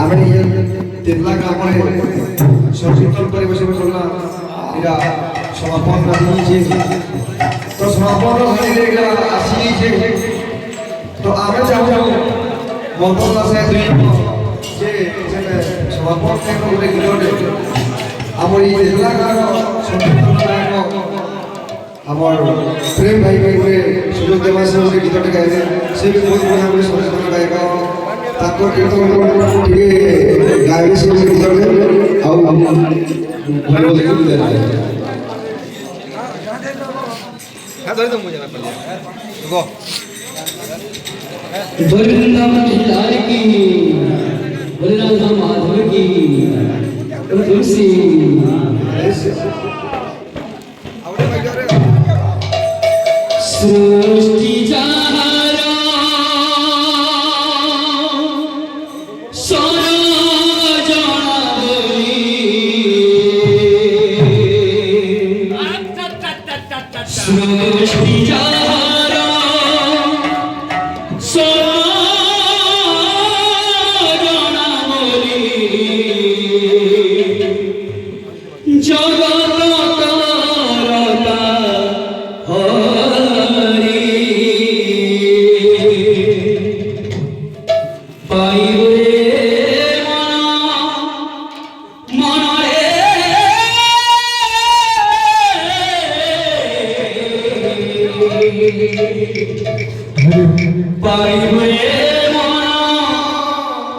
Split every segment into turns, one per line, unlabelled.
আমি তেতলা গ্রামে সংকীর্তন পরিবেশন করলাম এটা সমাপন দিয়েছে তো সমাপন হয়ে আসিছে তো আমি চাহু মঙ্গল দাসে দুই যে সমাপন গোটে গীতটে আমার এই তেতলা গ্রাম সংকীর্তন গায়ক আমার প্রেম ভাই গোটে সুযোগ দেওয়া সে গোটে গীতটে গাইলে সে ବି ବହୁତ ବଢ଼ିଆ ଗୋଟେ ସଂକୀର୍ତ୍ତନ ଗାୟକ ତାଙ୍କ କୀର୍ତ୍ତନ ଟିକେ ଗାଇବେ ସେ ଗୀତରେ ଆଉ ଭଲ ଦେଖିକି ଦେଲେ
वृंदावन लाल की बलराम माधव की तुलसी सृष्टि जहारा सोना जाना बोली सृष्टि जहारा सोना जाना बोली जगत तारका हरि पाइबे मन पाइबे मन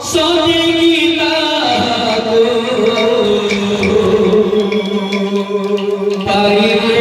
सती गीता को पाइबे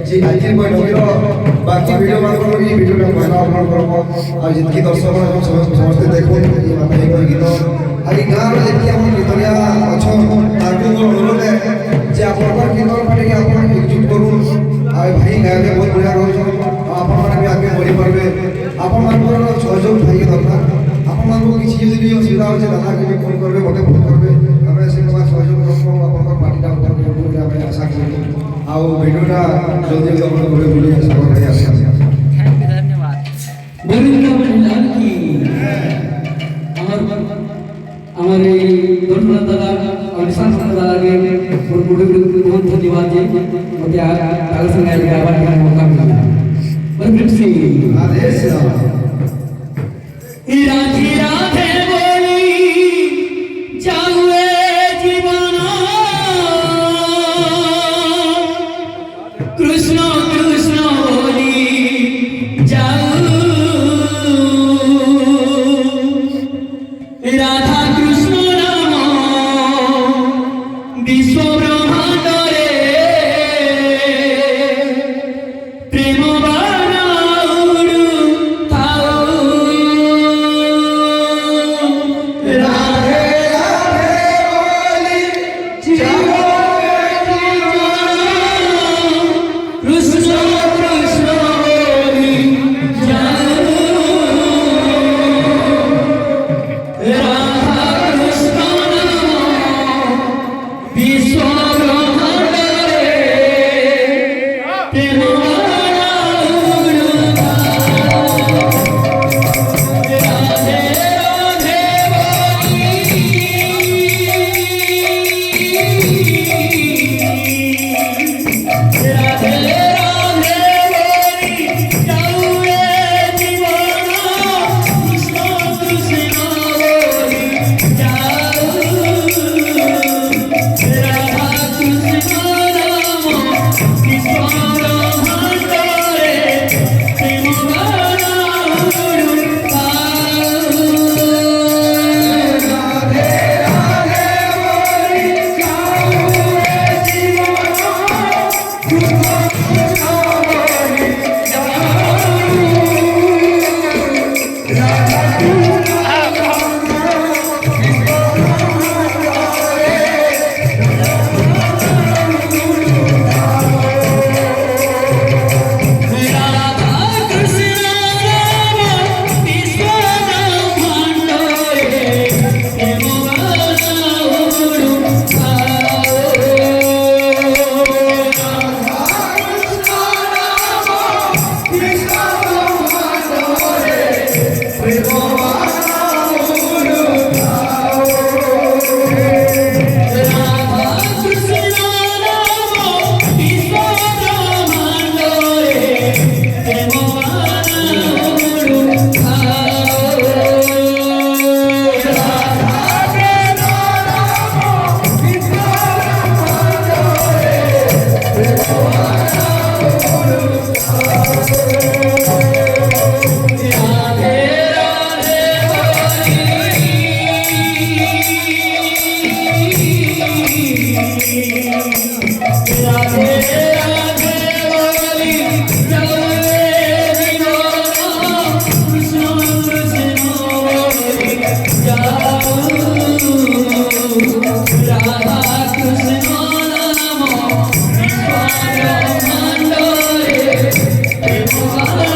जी आज बाकी वीडियो मान ये वीडियो पहला अपलोड करब और जितकी दर्शक समस्त देखो ये गीत आई गाँव में जी हम गीतरिया अच्छो ताकू अनुरोध है जे आपन कीर्तन पार्टी आपन एकजुट करूँ आई भाई गायक बहुत बढ़िया रोज आपन भी आगे बढ़ी पारबे आपन मान सहयोग भाई दरकार आपन मान किसी भी असुविधा हो दादा के फोन करबे मते फोन करबे हमें से सहयोग करबो आपन पार्टीटा ऊपर हमें आशा करूँ आओ वीडियोटा जल्दी जल्दी अपने घरे बोलिए सागर भाई आसे
धन्यवाद वृंदावन लाल की हमारे दोनों दादा और निशान दादा के बहुत धन्यवाद जी मुझे ताल संगाई गावा का मौका मिला और फिर से
आदेश
राधे राधे बोली जाऊए जीवना कृष्ण कृष्ण बोली जाऊ राधा कृष्ण नाम विश्व ब्रह्मांड रे प्रेम बाणाउरु थाओ राधे राधे बोली जाओ कृष्ण कृष्ण बोली जाओ राधा कृष्ण नाम विश्व ब्रह्मांड रे प्रेम बाणाउरु राधे राधे बोली राधे राधे बोली जाऊए जीवना कृष्ण कृष्ण बोली जाऊ राधा कृष्ण नाम विश्व ब्रह्मांड रे प्रेम बाणाउरु राधा कृष्ण नाम विश्व ब्रह्मांड रे प्रेम बाणाउरु राधा कृष्ण नाम विश्व ब्रह्मांड रे प्रेम बाणाउरु राधे राधे राधे राधे बोली जाऊए जीवना कृष्ण कृष्ण बोली जाऊ राधा कृष्ण नाम विश्व ब्रह्मांड रे प्रेम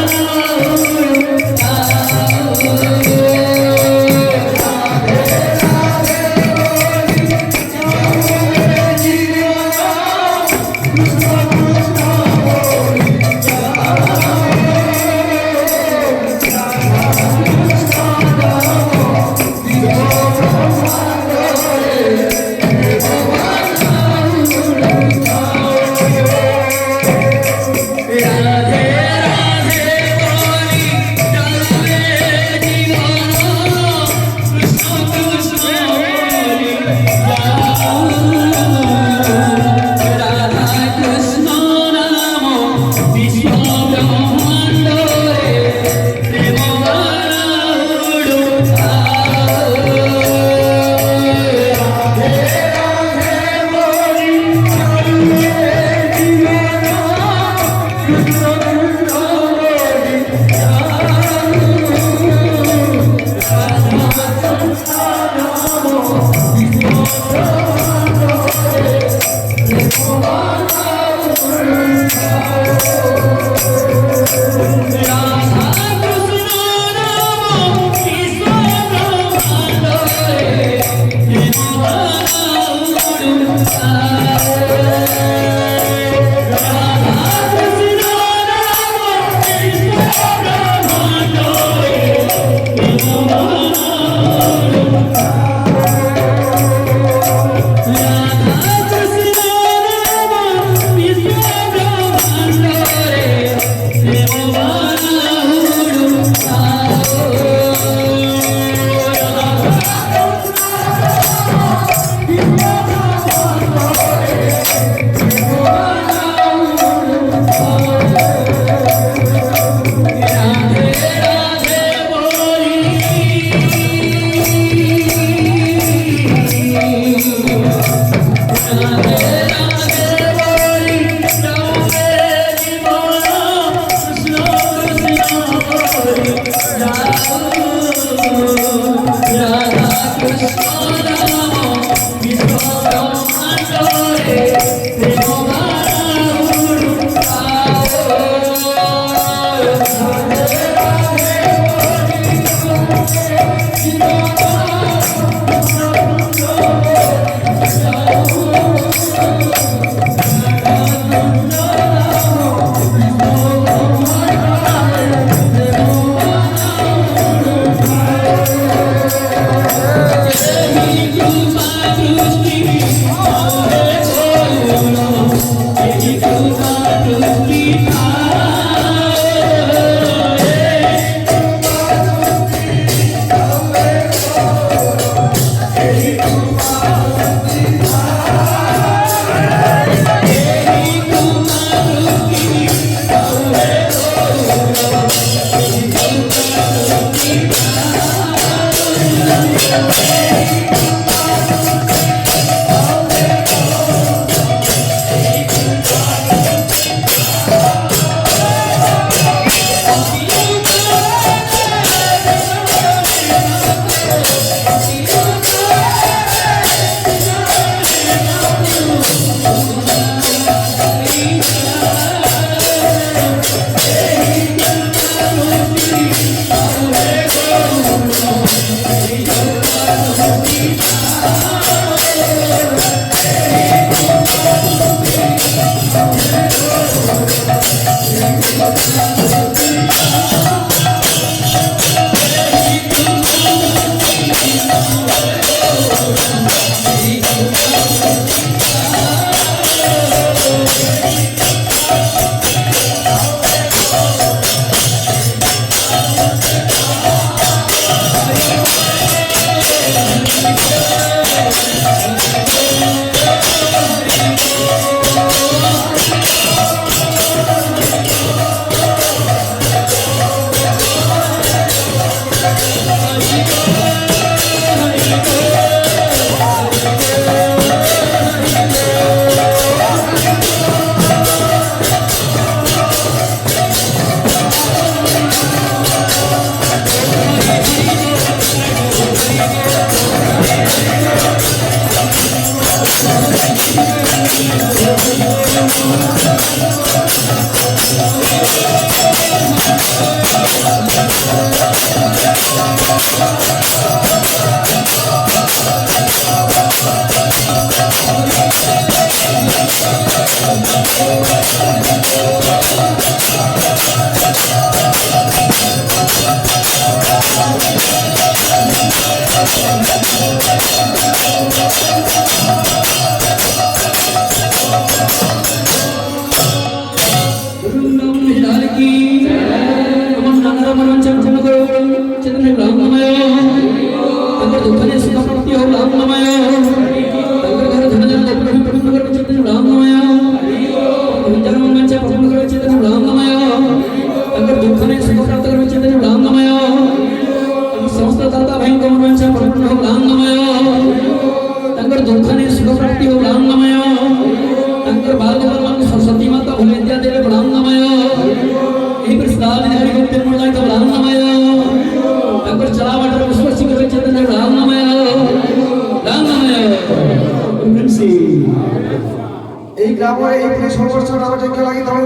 এই গ্রামের এই সমস্ত নামটিকে লাগি তবে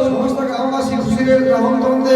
সমস্ত গ্রামবাসী খুশির গ্রহণ করতে